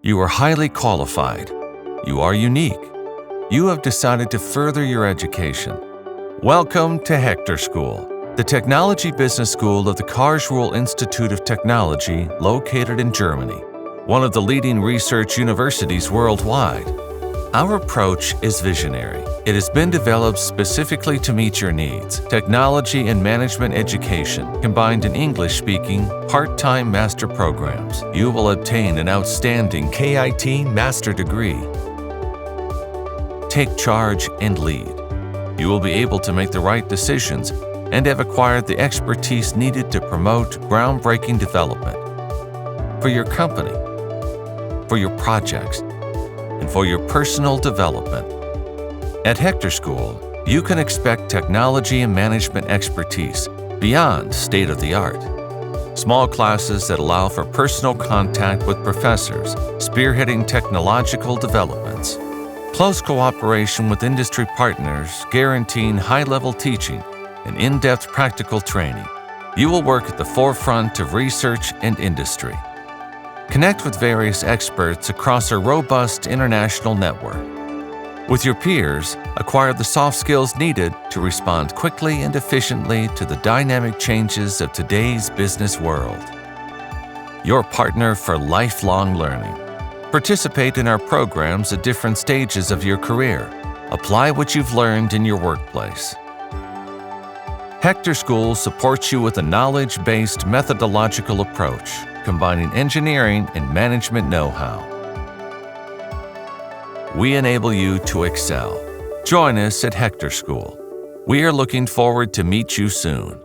You are highly qualified. You are unique. You have decided to further your education. Welcome to HECTOR School, the technology business school of the Karlsruhe Institute of Technology located in Germany, one of the leading research universities worldwide. Our approach is visionary. It has been developed specifically to meet your needs. Technology and management education, combined in English-speaking, part-time master programs. You will obtain an outstanding KIT master degree. Take charge and lead. You will be able to make the right decisions and have acquired the expertise needed to promote groundbreaking development for your company, for your projects, and for your personal development. At HECTOR School, you can expect technology and management expertise beyond state-of-the-art. Small classes that allow for personal contact with professors, spearheading technological developments. Close cooperation with industry partners, guaranteeing high-level teaching and in-depth practical training. You will work at the forefront of research and industry. Connect with various experts across a robust international network. With your peers, acquire the soft skills needed to respond quickly and efficiently to the dynamic changes of today's business world. Your partner for lifelong learning. Participate in our programs at different stages of your career. Apply what you've learned in your workplace. HECTOR School supports you with a knowledge-based methodological approach, combining engineering and management know-how. We enable you to excel. Join us at HECTOR School. We are looking forward to meet you soon.